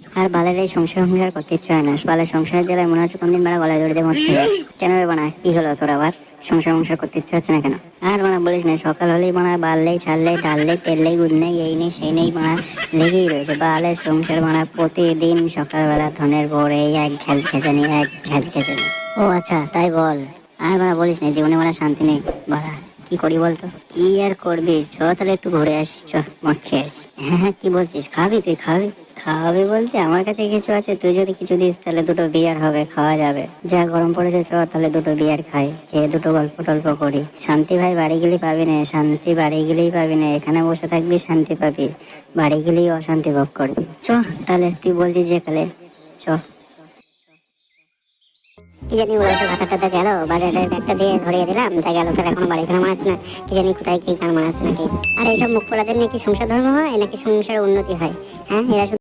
আর বালের এই সংসার করতে ইচ্ছে হয় না, বালের সংসারের জ্বালায় মনে হচ্ছে কোনদিন বেড়া গলায় দড়িতে মরতে হবে। কেন রে বানা, কি হলো তোর আবার? সংসার করতে ইচ্ছে হচ্ছে না কেন? আর বানা বলিস না, সকাল হলেই বানা বাড়লেই ছাড়লেই ডাললেই তেললেই গুড় নেই, এই নেই সেই নেই বানা লেগেই রয়েছে। বালের সংসার বানা প্রতিদিন সকালবেলা ধনের ভোর এই এক ঘ্যাল খেজানি এক ঘ্যাল খেজানি। ও আচ্ছা তাই বল। আর বানা বলিস না, জীবনে মানে শান্তি নেই বাড়া। কি করি বলতো? কি আর করবি, চ তাহলে একটু ঘুরে আসি, চ মদ খেয়ে আসি। হ্যাঁ কি বলছিস, খাবি তুই? খাবি? খাওয়াবি বলতে আমার কাছে কিছু আছে, তুই যদি কিছু দিস তাহলে দুটো বিয়ার হবে, খাওয়া যাবে। যা গরম পড়েছে, চ তাহলে দুটো বিয়ার খাই, খেয়ে দুটো গল্প টল্প করি। শান্তি ভাই বাড়ি গেলেই পাবি না, শান্তি বাড়ি গেলেই পাবি না। এখানে বসে থাকবি শান্তি পাবি, বাড়ি গেলেই অশান্তি ভোগ করবি। চ তাহলে, তুই বলছিস যে কালে, চ। কি জানি ওরা তো ভাতাটা গেল, বাজারের ব্যাগটা দিয়ে ধরিয়ে দিলাম, তা গেল, তার এখনো বাড়ি ফেরা মানাচ্ছে না। কি জানি কোথায় কি কার মানাচ্ছে নাকি। আর এইসব মুখ পোড়াদের নিয়ে কি সংসার ধর্ম হয় নাকি সংসারের উন্নতি হয়? হ্যাঁ, এরা